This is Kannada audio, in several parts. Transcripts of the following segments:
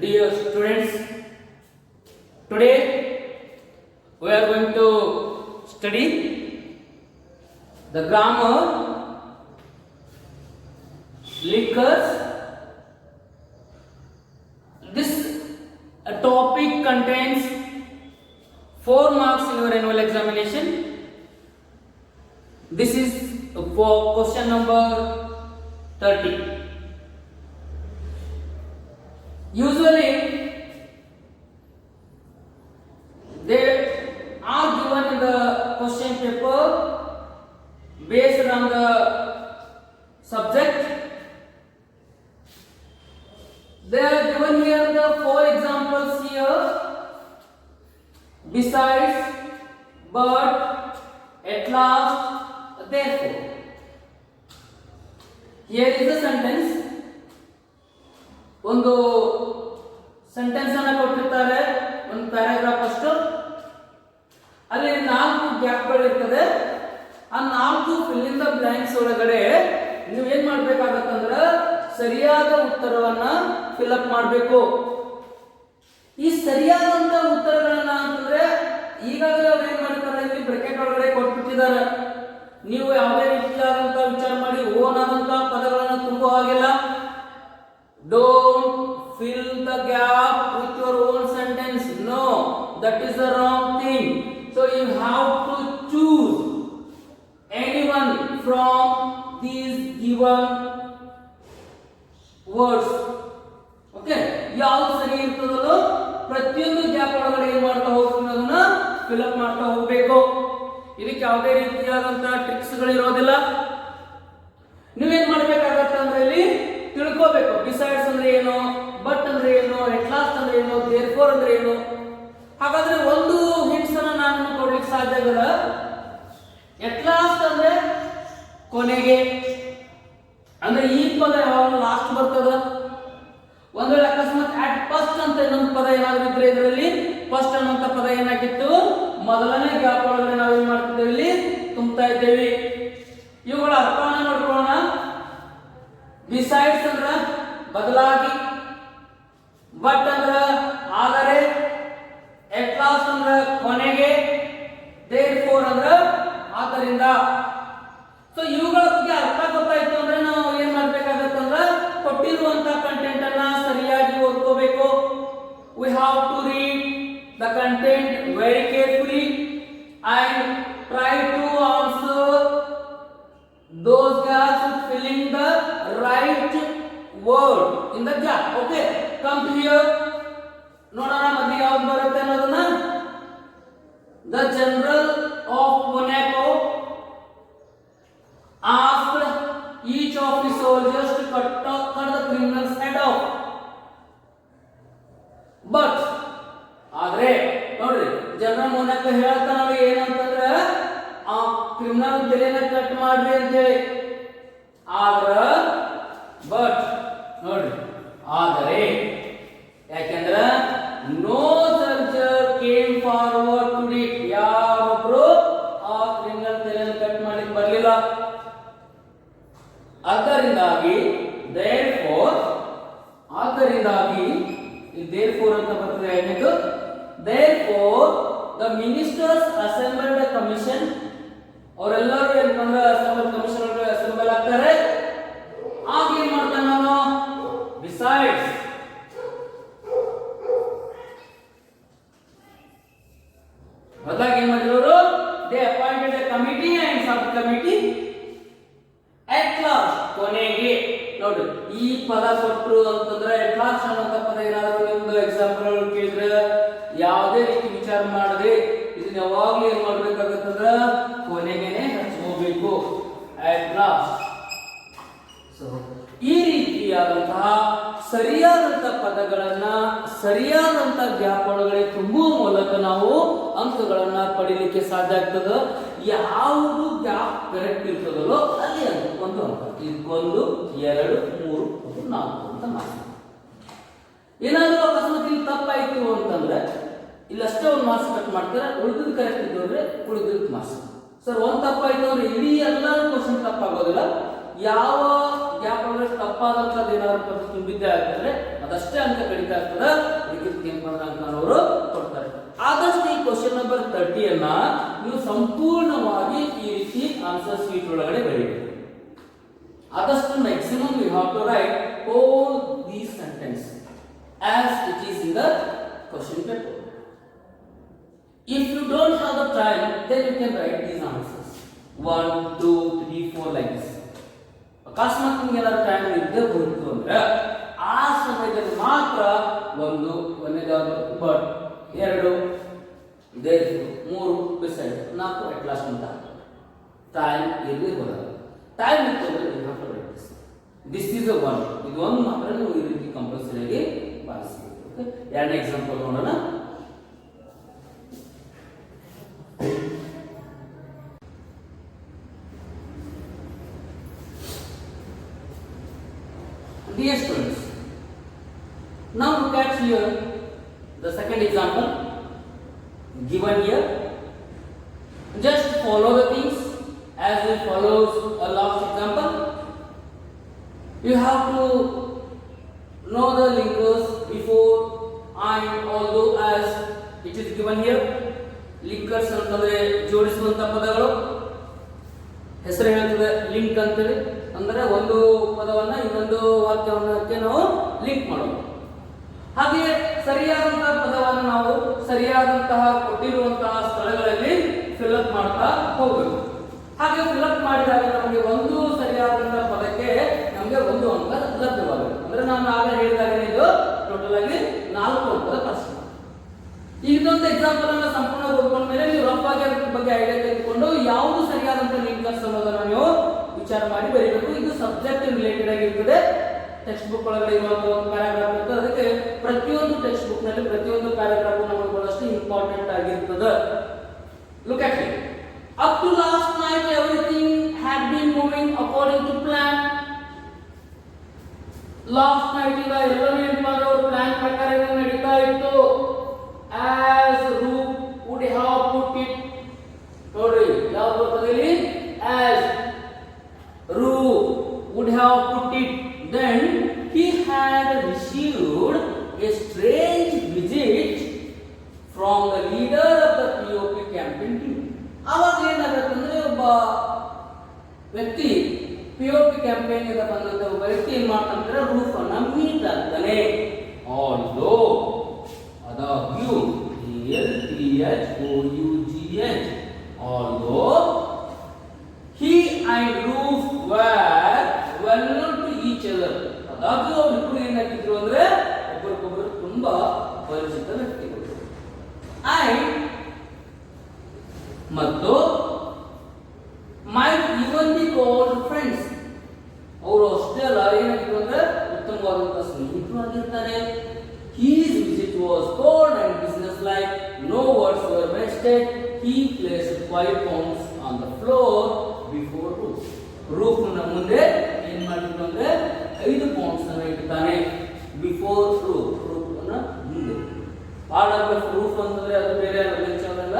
Dear students, today we are going to study the grammar, linkers. This topic contains 4 marks in your annual examination. This is for question number 30. Usually they are given in the question paper based on the subject. They are given here the 4 examples here: besides, but, at last, therefore. Here is the sentence. ಒಂದು ಸೆಂಟೆನ್ಸ್ ಅನ್ನು ಕೊಟ್ಟಿರ್ತಾರೆ, ಒಂದು ಪ್ಯಾರಾಗ್ರಾಫ್ ಅಷ್ಟು. ಅಲ್ಲಿ 4 ಗ್ಯಾಪ್ಗಳು ಇರ್ತದೆ. ಆ 4 ಫಿಲ್ ಇನ್ ದ ಬ್ಲಾಂಕ್ಸ್ ಒಳಗಡೆ ನೀವು ಏನ್ ಮಾಡ್ಬೇಕಾಗತ್ತಂದ್ರೆ ಸರಿಯಾದ ಉತ್ತರವನ್ನ ಫಿಲ್ ಅಪ್ ಮಾಡಬೇಕು. ಈ ಸರಿಯಾದಂತ ಉತ್ತರಗಳನ್ನ ಅಂತಂದ್ರೆ ಈಗಾಗಲೇ ಅವ್ರು ಏನ್ ಮಾಡ್ತಾರೆ, ಇಲ್ಲಿ ಬ್ರಾಕೆಟ್ ಒಳಗಡೆ ಕೊಟ್ಬಿಟ್ಟಿದ್ದಾರೆ. ನೀವು ಯಾವುದೇ ರೀತಿಯಾದಂತ ವಿಚಾರ ಮಾಡಿ ಓನ್ ಆದಂತ ಪದಗಳನ್ನ ತುಂಬುವ ಹಾಗಿಲ್ಲ. Don't fill the gap with your own sentence. No, that is the wrong thing. So you have to choose anyone from these given words. Okay? ಯಾವುದು ಸರಿ ಇರ್ತದೋ ಪ್ರತಿಯೊಂದು ಗ್ಯಾಪ್ ಒಳಗಡೆ ಏನು ಮಾಡ್ತಾ ಹೋಗ್ತೀನಿ ಅದನ್ನ ಫಿಲ್ ಅಪ್ ಮಾಡ್ತಾ ಹೋಗಬೇಕು. ಇದಕ್ಕೆ ಯಾವುದೇ ರೀತಿಯಾದಂತ ಟ್ರಿಕ್ಸ್ ಗಳು ಇರೋದಿಲ್ಲ. ನೀವೇನ್ ಮಾಡ್ಬೇಕಾಗತ್ತೆ ಅಂದ್ರೆ ಇಲ್ಲಿ ತಿಳ್ಕೋಬೇಕು. ಬಿಸೈಡ್ಸ್ ಅಂದ್ರೆ ಏನು, ಬಟ್ ಅಂದ್ರೆ ಏನು, ಎಟ್ ಲಾಸ್ಟ್ ಅಂದ್ರೆ ಏನು, ದೇರ್ಫೋರ್ ಅಂದ್ರೆ ಏನು. ಹಾಗಾದ್ರೆ ಒಂದು ಹಿಂಟ್ಸ್ ಅನ್ನ ನಾನು ಕೊಡ್ಲಿಕ್ಕೆ ಸಾಧ್ಯ ಆಗಲ್ಲ. ಎಟ್ ಲಾಸ್ಟ್ ಅಂದ್ರೆ ಕೊನೆಗೆ, ಅಂದ್ರೆ ಈ ಪದ ಯಾವಾಗ ಲಾಸ್ಟ್ ಬರ್ತದ. ಒಂದು ವೇಳೆ ಅಕಸ್ಮಾತ್ ಅಟ್ ಫಸ್ಟ್ ಅಂತ ಇನ್ನೊಂದು ಪದ ಏನಾದ್ರೂ ಇದ್ರೆ ಇದರಲ್ಲಿ ಫಸ್ಟ್ ಅನ್ನುವಂತ ಪದ ಏನಾಗಿತ್ತು, ಮೊದಲನೇ ಗ್ಯಾಪ್ ಒಳಗಡೆ ನಾವು ಏನ್ ಮಾಡ್ತಿದ್ದೇವೆ, ಇಲ್ಲಿ ತುಂಬ್ತಾ ಇದ್ದೇವೆ. ಇವುಗಳ ಅರ್ಥವನ್ನ ನೋಡ್ಕೊಳ್ಳೋಣ. ಬಿಸೈಡ್ಸ್ ಅಂದ್ರ ಬದಲಾಗಿ, ಬಟ್ ಅಂದ್ರ ಆದರೆ, ಎಟ್ ಲಾಸ್ಟ್ ಅಂದ್ರ ಕೊನೆಗೆ, ದೇರ್ಫೋರ್ ಅಂದ್ರ ಆದ್ದರಿಂದ. ಸೊ ಇವುಗಳ ಬಗ್ಗೆ ಅರ್ಥ ಗೊತ್ತಾಯ್ತು ಅಂದ್ರೆ ನಾವು ಏನ್ ಮಾಡ್ಬೇಕಾಗತ್ತಂದ್ರ ಕೊಟ್ಟಿರುವಂತ ಕಂಟೆಂಟ್ ಅನ್ನ ಸರಿಯಾಗಿ ಓದ್ಕೋಬೇಕು. We have to read the content very carefully and try to answer those gaps with filling the right word in the gap. Okay, come to here. ನೋಡೋಣ ಮೊದಲಿಗೆ ಯಾವ್ದು ಬರುತ್ತೆ ಅನ್ನೋದನ್ನ. The general of Monaco asked each of the soldiers to cut the criminal's head off. But ಆದ್ರೆ ನೋಡ್ರಿ, ಜನರಲ್ ಮೊನಾಕೋ ಹೇಳ್ತಾನ ಏನಂತಂದ್ರೆ ಆ ಕ್ರಿಮಿನಲ್ ತಲೆನ ಕಟ್ ಮಾಡ್ರಿ ಅಂತ ಹೇಳಿ. ಆದ್ರ ಬಟ್ ನೋಡ್ರಿ, ಆದರೆ ಯಾಕೆಂದ್ರ no surgeon came forward to it. ಯಾರೊಬ್ರು ಆ ಕ್ರಿಮಿನಲ್ ತಲೆನ ಕಟ್ ಮಾಡ್ಲಿಕ್ಕೆ ಬರಲಿಲ್ಲ. ಆದ್ದರಿಂದಾಗಿ therefore ಅಂತ ಬರ್ತದೆ. ಏನಿದು therefore the ministers assembled a commission. ಅವರೆಲ್ಲರೂ ಏನಂದ್ರೆ ಅಸೆಂಬಲ್ ಕಮಿಷನ್ ಒಳಗೆ ಅಸೆಂಬಲ್ ಆಗ್ತಾರೆ. ಆಗ ಏನ್ ಮಾಡ್ತಾನೆ ನಾನು, ಬಿಸೈಡ್ಸ್ ಬದಲಾಗಿ ಏನ್ ಮಾಡಿರೋರು, they appointed a committee and subcommittee at last, ಕೊನೆಗೆ. ನೋಡಿ, ಈ ಪದ ಕೊಟ್ಟರು ಅಂತಂದ್ರೆ ಅಟ್ ಲಾಸ್ಟ್ ಅನ್ನೋ ಪದ ಏನಾದ್ರು ನಿಮ್ದು ಎಕ್ಸಾಂಪಲ್ ಕೇಳಿದ್ರೆ ಯಾವುದೇ ರೀತಿ ವಿಚಾರ ಮಾಡದೆ ಇದನ್ನ ಯಾವಾಗ್ಲೂ ಏನ್ ಮಾಡ್ಬೇಕಾಗತ್ತಂದ್ರ ಕೊನೆಗೆನೆ ಹಚ್ಕೋಬೇಕು, ಅಟ್ ಲಾಸ್ಟ್. ಸೊ ಈ ರೀತಿಯಾದಂತಹ ಸರಿಯಾದಂತಹ ಪದಗಳನ್ನ ಸರಿಯಾದಂತ ಗ್ಯಾಪ್ ಒಳಗಡೆ ತುಂಬುವ ಮೂಲಕ ನಾವು ಅಂಕಗಳನ್ನ ಪಡಿಲಿಕ್ಕೆ ಸಾಧ್ಯ ಆಗ್ತದ. ಯಾವುದು ಗ್ಯಾಪ್ ಕರೆಕ್ಟ್ ಇರ್ತದಲ್ಲೋ ಅಲ್ಲಿ ಒಂದು ಅಂಕ. ಇದಕ್ಕೊಂದು 2 3 4 ಅಂತ ಮಾರ್ಕ್ಸ್. ಏನಾದ್ರೂ ಅಕಸ್ಮಾತ್ ಇಲ್ಲಿ ತಪ್ಪಾಯ್ತು ಅಂತಂದ್ರೆ ಇಲ್ಲಷ್ಟೇ ಒಂದು ಮಾರ್ಕ್ಸ್ ಕಟ್ ಮಾಡ್ತಾರೆ. ಉಳಿದಿದ್ದು ಕರೆಕ್ಟ್ ಇದ್ದು ಅಂದ್ರೆ ಉಳಿದಿದ್ದು ಮಾರ್ಕ್ಸ್. ಸರ್ ಒಂದು ತಪ್ಪಾಯ್ತು ಅಂದ್ರೆ ಇಡೀ ಎಲ್ಲ ಕ್ವಶನ್ ತಪ್ಪಾಗೋದಿಲ್ಲ. ಯಾವ ಗ್ಯಾಪ್ ಒಳಗಡೆ ತಪ್ಪಾದಂತದ್ದು ಏನಾದ್ರು ತುಂಬಿದ್ದೆ ಆಗಿದ್ರೆ ಅದಷ್ಟೇ ಅಂಕ ಕಡಿತಾ ಇರ್ತದ. ಇದಕ್ಕೆ ಅಂಕ ಅವರು ಕೊಡ್ತಾರೆ. ಆದಷ್ಟು ಈ ಕ್ವಶನ್ ನಂಬರ್ 30 ಅನ್ನ ನೀವು ಸಂಪೂರ್ಣವಾಗಿ ಈ ರೀತಿ ಆನ್ಸರ್ ಶೀಟ್ ಒಳಗಡೆ ಬರೀಬೇಕು. ಆದಷ್ಟು maximum you have to write all these sentences as it is in the question paper. If you don't have the time, then you can write these answers 1 2 3 4 like this. ಅಕಸ್ಮಾತ್ ನಿಮಗೆ ಏನಾದ್ರು ಟೈಮ್ ಇದ್ದೇ ಹೋಯ್ತು ಅಂದ್ರೆ ಆ ಸಮಯದಲ್ಲಿ ಮಾತ್ರ ಒಂದನೇದಾದ್ರು ಬಟ್ 2 ಇದೇ 3 ಡಿಸೈಡ್ 4 ಅಟ್ ಲಾಸ್ಟ್ ಅಂತ ಟೈಮ್ ಇರಲಿ ಹೋದಾಗ ಟೈಮ್ ಇತ್ತು ಅಂದ್ರೆ you have to write this. This is a one. ಇದು ಒಂದು ಮಾತ್ರ ನೀವು ಈ ರೀತಿ ಕಂಪಲ್ಸರಿ ಆಗಿ ಬಳಸಬೇಕು. ಓಕೆ, ಎರಡನೇ ಎಕ್ಸಾಂಪಲ್ ನೋಡೋಣ. Dear students, now look at here the second example given here. Just follow the things as it follows a last example. You have to know the linkers before and although as it is given here. Linkers ಅಂತಂದ್ರೆ ಜೋಡಿಸುವಂತ ಪದಗಳು. ಹೆಸರು ಹೇಳ್ತದೆ ಲಿಂಕ್ ಅಂತೇಳಿ. ಅಂದರೆ ಒಂದು ಪದವನ್ನ ಇನ್ನೊಂದು ವಾಕ್ಯವನ್ನಕ್ಕೆ ನಾವು ಲಿಂಕ್ ಮಾಡೋದು. ಹಾಗೆ ಸರಿಯಾದಂತಹ ಪದವನ್ನು ನಾವು ಸರಿಯಾದಂತಹ ಕೊಟ್ಟಿರುವಂತಹ ಸ್ಥಳಗಳಲ್ಲಿ ಫಿಲ್ಅಪ್ ಮಾಡ್ತಾ ಹೋಗಬೇಕು. ಹಾಗೆ ಫಿಲ್ಅಪ್ ಮಾಡಿದಾಗ ನಮಗೆ ಒಂದು ಸರಿಯಾದಂತಹ ಪದಕ್ಕೆ ನಮಗೆ 1 ಅಂಕ ಲಭ್ಯವಾಗುತ್ತೆ. ಅಂದ್ರೆ ನಾನು ಆಗ ಹೇಳಿದಾಗ ಇದು ಟೋಟಲ್ ಆಗಿ 4 ಅಂಕದ ಪ್ರಶ್ನೆ. ಇದೊಂದು ಎಕ್ಸಾಂಪಲ್ ಅನ್ನ ಸಂಪೂರ್ಣ ಓದ್ಕೊಂಡ ಮೇಲೆ ನೀವು ರಫ್ ಆಗಿ ಅದರ ಬಗ್ಗೆ ಐಡಿಯಾ ತೆಗೆದುಕೊಂಡು ಯಾವುದು ಸರಿಯಾದಂತಹ ಲಿಂಕರ್ಸ್ ಅನ್ನೋದನ್ನ ನೀವು ವಿಚಾರ ಮಾಡಿ ಬರೀಬೇಕು. ಇದು ಸಬ್ಜೆಕ್ಟ್ ರಿಲೇಟೆಡ್ ಆಗಿರ್ತದೆ. ಟೆಕ್ಸ್ಟ್ ಬುಕ್ ಒಳಗಡೆ ಇರುವಂತಹ ಒಂದು ಪ್ಯಾರಾಗ್ರಾಫ್ ಇರ್ತದೆ. ಅದಕ್ಕೆ ಪ್ರತಿಯೊಂದು ಟೆಕ್ಸ್ಟ್ ಬುಕ್ ನಲ್ಲಿ ಪ್ರತಿಯೊಂದು ಪ್ಯಾರಾಗ್ರಾಫ್ ನಮಗೆ ಬಹಳಷ್ಟು ಇಂಪಾರ್ಟೆಂಟ್ ಆಗಿರ್ತದೆ. Look at it. Up to last night everything had been moving according to plan. Last night ಇಂದ ಎಲ್ಲವೂ ಏನಪ್ಪ ಪ್ಲಾನ್ ಪ್ರಕಾರ ನಡೀತಾ ಇತ್ತು. As Roop would have put it. ನೋಡ್ರಿ ಯಾವ ಬರ್ತದೆ as Roop would have put it. Then he had received a strange visit from the leader of the POP campaign team. ಆವಾಗ ಏನಾಗುತ್ತೆ ಒಬ್ಬ ವ್ಯಕ್ತಿ POP ಕ್ಯಾಂಪೇನ್ ಇಂದ ಬಂದಂತ ಒಬ್ಬ ವ್ಯಕ್ತಿ ಏನ್ ಮಾಡ್ತಾನೆ ರೂಫ್ ಅನ್ನ ಮೀಟ್ ಆಗ್ತಾನೆ. ಆಲ್ದೋ ಆದಾಗ್ಯೂ LTHOUGH although he and Roof were well known to each other. ಆದಾಗ್ಯೂ ಅವರಿಬ್ಬರು ಏನಾಗಿದ್ರು ಅಂದ್ರೆ ಒಬ್ಬರಿಗೊಬ್ಬರು ತುಂಬಾ ಪರಿಚಿತ ವ್ಯಕ್ತಿಗಳು. ಅಂಡ್ ಮತ್ತು might even be called friends. ಅವರು ಅಷ್ಟೇ ಅಲ್ಲ ಏನಾಗಿದ್ರು ಅಂದ್ರೆ ಉತ್ತಮವಾದಂತಹ ಸ್ನೇಹಿತರು ಆಗಿರ್ತಾರೆ. His visit was cold and businesslike. No words were wasted. He placed 5 pounds on the floor before Roof. Roof ನ ಮುಂದೆ ಏನ್ ಮಾಡಿದ್ರು ಅಂದ್ರೆ 5 ಪೌಂಡ್ಸ್ ಅನ್ನು ಇಡ್ತಾನೆ. Before Roof. Roof ನ ಮುಂದೆ. ಪಾರ್ಟ್ ಆಫ್ ರೂಫ್ ಅಂತಂದ್ರೆ ಅದು ಬೇರೆ ಅಲ್ಲ.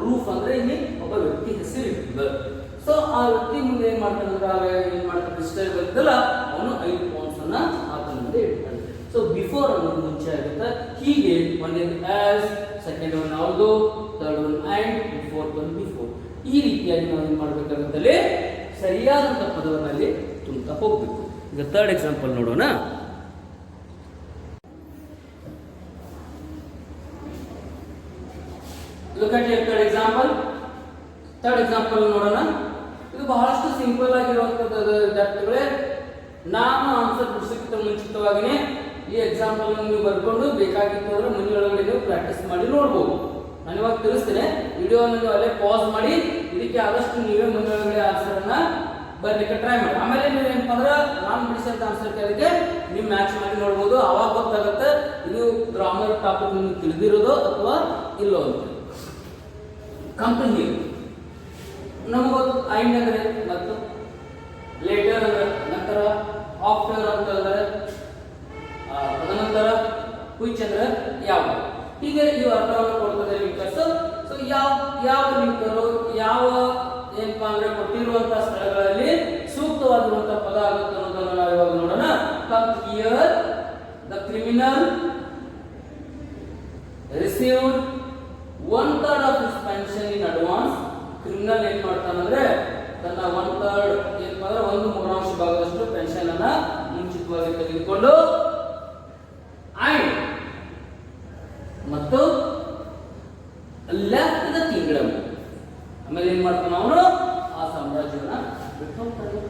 ರೂಫ್ ಅಂದ್ರೆ ಇಲ್ಲಿ ಒಬ್ಬ ವ್ಯಕ್ತಿ ಹೆಸರು ಇರ್ತದೆ. ಸೊ ಆ ವ್ಯಕ್ತಿ ಮುಂದೆ ಏನ್ ಮಾಡ್ತಾನೆ ಏನ್ ಮಾಡ್ತಾನೆ ಡಿಸ್ಟರ್ಬ್ ಇರ್ತಲ್ಲ ಅವನು 5 ಪೌಂಡ್ಸ್ ಅನ್ನ ಆತನ ಮುಂದೆ ಇಡ್ತಾನೆ. ಸೊ ಬಿಫೋರ್ ಅನ್ನೋದು ಮುಂಚೆ ಆಗುತ್ತೆ. ಹೀಗೆ ಒಂದೇದು as, second one although, third one and, fourth one before. ಈ ರೀತಿಯಾಗಿ ನಾವು ಏನ್ ಮಾಡ್ಬೇಕಾಗುತ್ತಲ್ಲಿ ಸರಿಯಾದಂತ ಪದವನ್ನಲ್ಲಿ ತುಂಬುತ್ತಾ ಹೋಗ್ಬೇಕು. ಈಗ ಥರ್ಡ್ ಎಕ್ಸಾಂಪಲ್ ನೋಡೋಣ. Look at your third example. Third example ನೋಡೋಣ. ಇದು ಬಹಳಷ್ಟು ಸಿಂಪಲ್ ಆಗಿರುವಂತದ್ದು ವಿದ್ಯಾರ್ಥಿಗಳೇ. ನಾನು ಆನ್ಸರ್ ಬಿಡಿಸೋಕ್ಕಿಂತ ಮುಂಚಿತವಾಗಿನೇ ಈ ಎಕ್ಸಾಂಪಲ್ ನೀವು ಬರ್ಕೊಂಡು ಬೇಕಾಗಿತ್ತು ಅಂದ್ರೆ ಮನೆಯೊಳಗಡೆ ನೀವು ಪ್ರಾಕ್ಟೀಸ್ ಮಾಡಿ ನೋಡ್ಬೋದು. ನಾನು ಇವಾಗ ತಿಳಿಸ್ತೇನೆ. ವಿಡಿಯೋನ ನೀವು ಅಲ್ಲೇ ಪಾಸ್ ಮಾಡಿ ಇದಕ್ಕೆ ಆದಷ್ಟು ನೀವೇ ಮನೆಯೊಳಗಡೆ ಆನ್ಸರ್ ಅನ್ನ ಬರ್ಲಿಕ್ಕೆ ಟ್ರೈ ಮಾಡಿ. ಆಮೇಲೆ ನೀವು ಏನಪ್ಪ ಅಂದ್ರೆ ನಾನು ಬಿಡಿಸಿದ ಆನ್ಸರ್ ಕೇಳಿದ್ರೆ ನೀವು ಮ್ಯಾಚ್ ಮಾಡಿ ನೋಡ್ಬೋದು. ಅವಾಗ ಗೊತ್ತಾಗುತ್ತೆ ಇದು ಗ್ರಾಮರ್ ಟಾಪಿಕ್ ನಿಮ್ಗೆ ತಿಳಿದಿರೋದು ಅಥವಾ ಇಲ್ಲೋ ಅಂತ. ಕಂಪನಿ ನಮಗೊತ್ತು ಐಂಡ್ ಅಂದ್ರೆ ಮತ್ತು ಲೇಟರ್ ಅಂದ್ರೆ ನಂತರ, ಆಫ್ಟರ್ ಅಂತ ಅಂದ್ರೆ ತದನಂತರ, ವಿಚ್ ಅಂದ್ರೆ ಯಾವ. ಹೀಗೆ ಈ ಅರ್ಥವನ್ನು ಕೊಡ್ತದೆ ಲಿಂಕರ್ಸ್. ಸೊ ಯಾವ ಲಿಂಕರು ಯಾವ ಏನಪ್ಪಾ ಅಂದ್ರೆ ಕೊಟ್ಟಿರುವಂತಹ ಸ್ಥಳಗಳಲ್ಲಿ ಸೂಕ್ತವಾಗಿರುವಂತಹ ಪದ ಆಗುತ್ತೆ ಅನ್ನೋದನ್ನು ನಾವು ಇವಾಗ ನೋಡೋಣ. Come here the criminal received 1/3 of his pension in advance. Criminal ಏನ್ ಮಾಡ್ತಾನಂದ್ರೆ ತನ್ನ 1/3 ಏನಪ್ಪ ಅಂದ್ರೆ 1/3 ಭಾಗದಷ್ಟು ಪೆನ್ಷನ್ ಅನ್ನ ಮುಂಚಿತವಾಗಿ ತೆಗೆದುಕೊಂಡು ಮತ್ತು ಲೆಫ್ಟ್ ದ ಕಿಂಗ್ಡಮ್. ಆಮೇಲೆ ಏನ್ ಮಾಡ್ತಾನ ಅವನು ಆ ಸಾಮ್ರಾಜ್ಯವನ್ನ ಬಿಟ್ಟು ಹೋಗ್ತಾನೆ.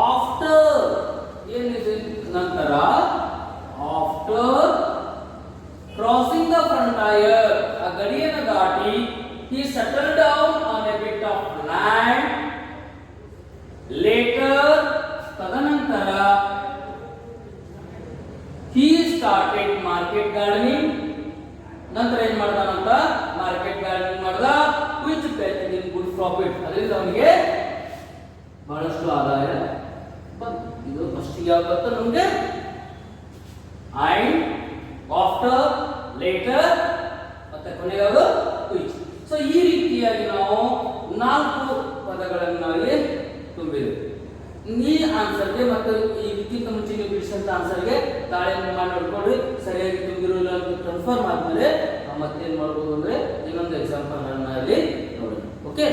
ಆಫ್ಟರ್ ಏನಿದೆ ನಂತರ ಆಫ್ಟರ್ ಕ್ರಾಸಿಂಗ್ ದ ಫ್ರಂಟೈರ್ ಆ ಗಡಿಯನ್ನು ದಾಟಿ he settled down on a bit of land. Later ತದನಂತರ he started market gardening. ನಂತರ ಏನ್ ಮಾಡ್ತಾನಂತ ಮಾರ್ಕೆಟ್ ಗಾರ್ಡನಿಂಗ್ ಮಾಡ್ದ, which paid him good profit. ಅದರಿಂದ ಅವನಿಗೆ ಬಹಳಷ್ಟು ಆದಾಯ ಬಂತು. ಇದು ಫಸ್ಟ್ ಯಾವ್ದು ಬಂತು ನಮಗೆ and after later ಮತ್ತೆ ಕೊನೆಗೆ ಯಾವುದು which. ಸೊ ಈ ರೀತಿಯಾಗಿ ನಾವು 4 ಪದಗಳನ್ನು ನಾವೇ ತುಂಬಿದ್ದೇವೆ. ಈ ಆನ್ಸರ್ಗೆ ಮತ್ತು ಈ ಇದಕ್ಕಿಂತ ಮುಂಚೆ ನೀವು ಬಿಡಿಸಿದಂತ ಆನ್ಸರ್ಗೆ ತಾಳೆಯನ್ನು ಮಾಡಿ ನೋಡ್ಕೊಂಡ್ರಿ ಸರಿಯಾಗಿ ತುಂಬಿರೋಲ್ಲ ಅಂತ ಕನ್ಫರ್ಮ್ ಆದ್ಮೇಲೆ ನಾವು ಮತ್ತೇನ್ ಮಾಡ್ಬೋದು ಅಂದ್ರೆ ಇನ್ನೊಂದು ಎಕ್ಸಾಂಪಲ್ ಅನ್ನ ಅಲ್ಲಿ ನೋಡೋಣ. Okay,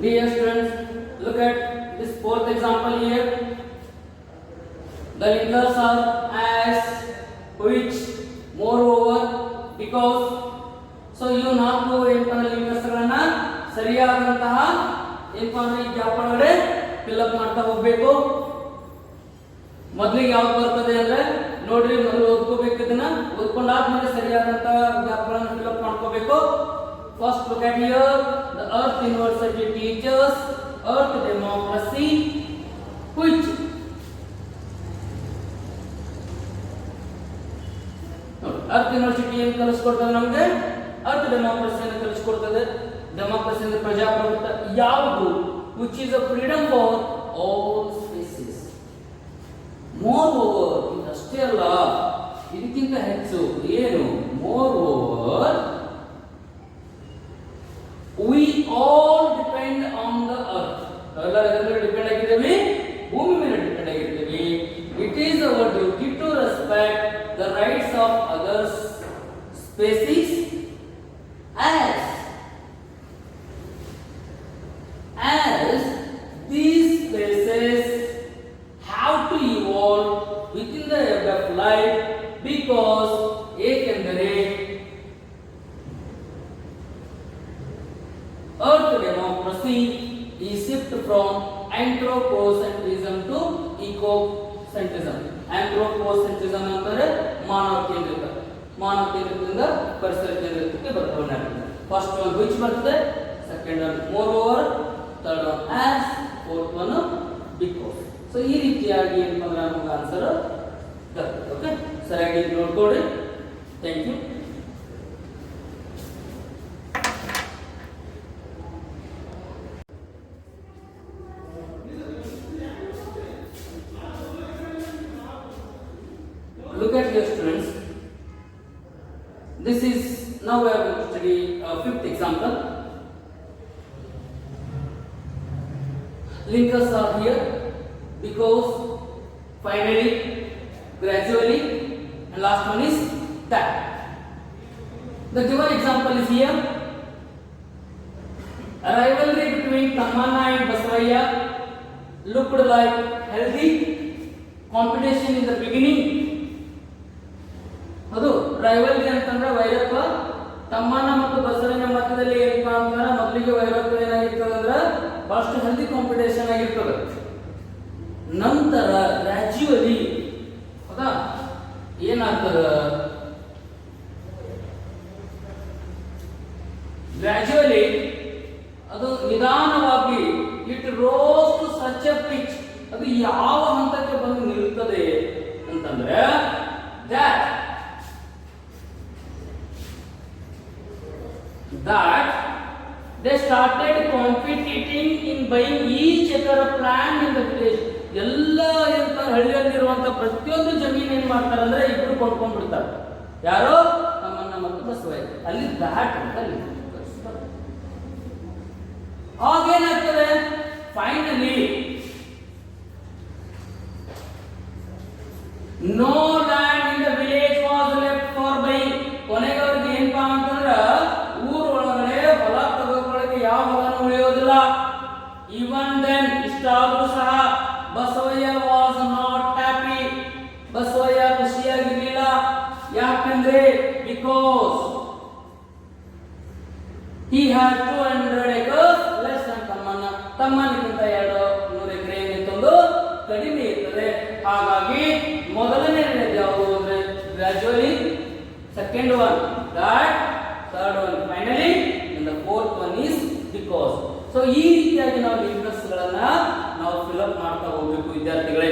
dear students, look at this fourth example here. The linkers are as, which, moreover, because. So you ನಾಲ್ಕು ಏನಪ್ಪ ಲಿಂಕರ್ಸ್ ಗಳನ್ನ ಸರಿಯಾದಂತಹ ಏನಪ್ಪ ಅಂದ್ರೆ ಈ ಗ್ಯಾಪ್ ಒಳಗಡೆ ಫಿಲ್ಅಪ್ ಮಾಡ್ತಾ ಹೋಗ್ಬೇಕು. ಮೊದಲಿಗೆ ಯಾವ್ದು ಬರ್ತದೆ ಅಂದ್ರೆ ನೋಡ್ರಿ, ಮೊದಲು ಓದ್ಕೋಬೇಕು. ಇದನ್ನ ಓದ್ಕೊಂಡಾದ್ಮೇಲೆ ಸರಿಯಾದಂತಹ ಗ್ಯಾಪ್ ಗಳನ್ನ ಫಿಲ್ಅಪ್ ಮಾಡ್ಕೋಬೇಕು. First, look at here. The Earth University teaches Earth democracy, which Earth University ಏನು ಕಲಿಸ್ಕೊಡ್ತದೆ ನಮಗೆ? Earth democracy ಅನ್ನು ಕಲಿಸ್ಕೊಡ್ತದೆ. ಡೆಮೋಕ್ರಸಿ ಅಂದ್ರೆ ಪ್ರಜಾಪ್ರಭುತ್ವ. ಯಾವುದು? which is a freedom for all species. Moreover, ಇದಷ್ಟೇ ಅಲ್ಲ, ಇದಕ್ಕಿಂತ ಹೆಚ್ಚು ಏನು? Moreover, we all depend on the earth. ನಾವೆಲ್ಲರೂ ಅದರ ಮೇಲೆ ಡಿಪೆಂಡ್ ಆಗಿದ್ದೀವಿ, ಭೂಮಿ ಮೇಲೆ ಡಿಪೆಂಡ್ ಆಗಿದ್ದೀವಿ. It is our duty to respect the rights of other species as these species have to evolve within the ebb of life, because ಏಕೆಂದರೆ Earth democracy is shift from anthropocentrism to ecocentrism. Anthropocentrism ಅಂದರೆ ಮಾನವ ಕೇಂದ್ರಿತ, ಮಾನವ ಕೇಂದ್ರಿತದಿಂದ ಪರಿಸರ ಕೇಂದ್ರಿತಕ್ಕೆ ಬದಲಾವಣೆ ಆಗ್ತದೆ. ಫಸ್ಟ್ ಒನ್ which ಬರ್ತದೆ, second one moreover, third one as, fourth one because. So ಈ ರೀತಿಯಾಗಿ ಏನಪ್ಪ ಅಂದ್ರೆ ನಮಗೆ ಆನ್ಸರ್ ಬರ್ತದೆ. ಓಕೆ, ಸರಿಯಾಗಿ ನೋಡ್ಕೊಳ್ಳಿ. Thank you. Look at here, students. This is now we are going to study fifth example. Linkers are here because, finally, gradually, and last one is that. The given example is here. A rivalry between Tamanna and Basavaya looked like healthy competition in the beginning. ಅದು ರೈವಲ್ರಿ ಅಂತಂದ್ರೆ ವೈರತ್ವ. ತಮ್ಮನ ಮತ್ತು ಬಸವನ ಮಧ್ಯದಲ್ಲಿ ಏನಪ್ಪ ಅಂತಂದ್ರೆ ಮೊದಲಿಗೆ ವೈರತ್ವ ಏನಾಗಿರ್ತದೆ ಅಂದ್ರೆ ಬಹಳಷ್ಟು ಹೆಲ್ದಿ ಕಾಂಪಿಟೇಷನ್ ಆಗಿರ್ತದೆ. ನಂತರ ಗ್ರಾಜ್ಯುವಲಿ ಹೌದಾ ಏನಾಗ್ತದ, ಗ್ರಾಜ್ಯುವಲಿ ಅದು ನಿಧಾನವಾಗಿ it rose to such a pitch, ಅದು ಯಾವ ಹಂತಕ್ಕೆ ಬಂದು ನಿಲ್ಲುತ್ತದೆ ಅಂತಂದ್ರೆ that they started competing in buying each acre of land in the village. ಎಲ್ಲ ಎಂತ ಹಳ್ಳಿಯಲ್ಲಿರುವಂತ ಪ್ರತಿಯೊಂದು ಜಮೀನು ಏನ್ ಮಾಡ್ತಾರೆ ಅಂದ್ರೆ ಇಬ್ರು ಕೊಂಡ್ಕೊಂಡ್ಬಿಡ್ತಾರೆ. ಯಾರೋ ತಮ್ಮನ್ನ ಮತ್ತು ಬಸವಯ್ಯ. ಅಲ್ಲಿ ದಾಟ್ ಅಂತ ಆಗ ಏನಾಗ್ತದೆ finally no land in the village was left for buying. ಕೊನೆಗೆ ಅವ್ರಿಗೆ ಏನಪ್ಪಾ ಅಂತಂದ್ರ ಊರ್ ಒಳಗಡೆ ಹೊಲ ತಗೋಕೊಳ್ಳಕ್ಕೆ ಯಾವ ಹೊಲನೂ ಉಳಿಯೋದಿಲ್ಲ. ಈವನ್ ದೆನ್ ಇಷ್ಟಾದ್ರೂ ಸಹ Basavayya was not happy. Basavayya ಖುಷಿಯಾಗಿರ್ಲಿಲ್ಲ. ಯಾಕಂದ್ರೆ because he had 200 acres less than ತಮ್ಮನಿಗಿಂತ 200 ಎಕರೆ ಏನಿತ್ತೊಂದು ಕಡಿಮೆ ಇರ್ತದೆ. ಹಾಗಾಗಿ ಮೊದಲನೇ ಯಾವುದು ಅಂದ್ರೆ gradually, second one that, third one finally, and the fourth one is because. So ಈ ರೀತಿಯಾಗಿ ನಾವು ಡಿಫರೆನ್ಸ್ ಗಳನ್ನ ನಾವು ಫಿಲ್ ಅಪ್ ಮಾಡ್ತಾ ಹೋಗ್ಬೇಕು ವಿದ್ಯಾರ್ಥಿಗಳೇ.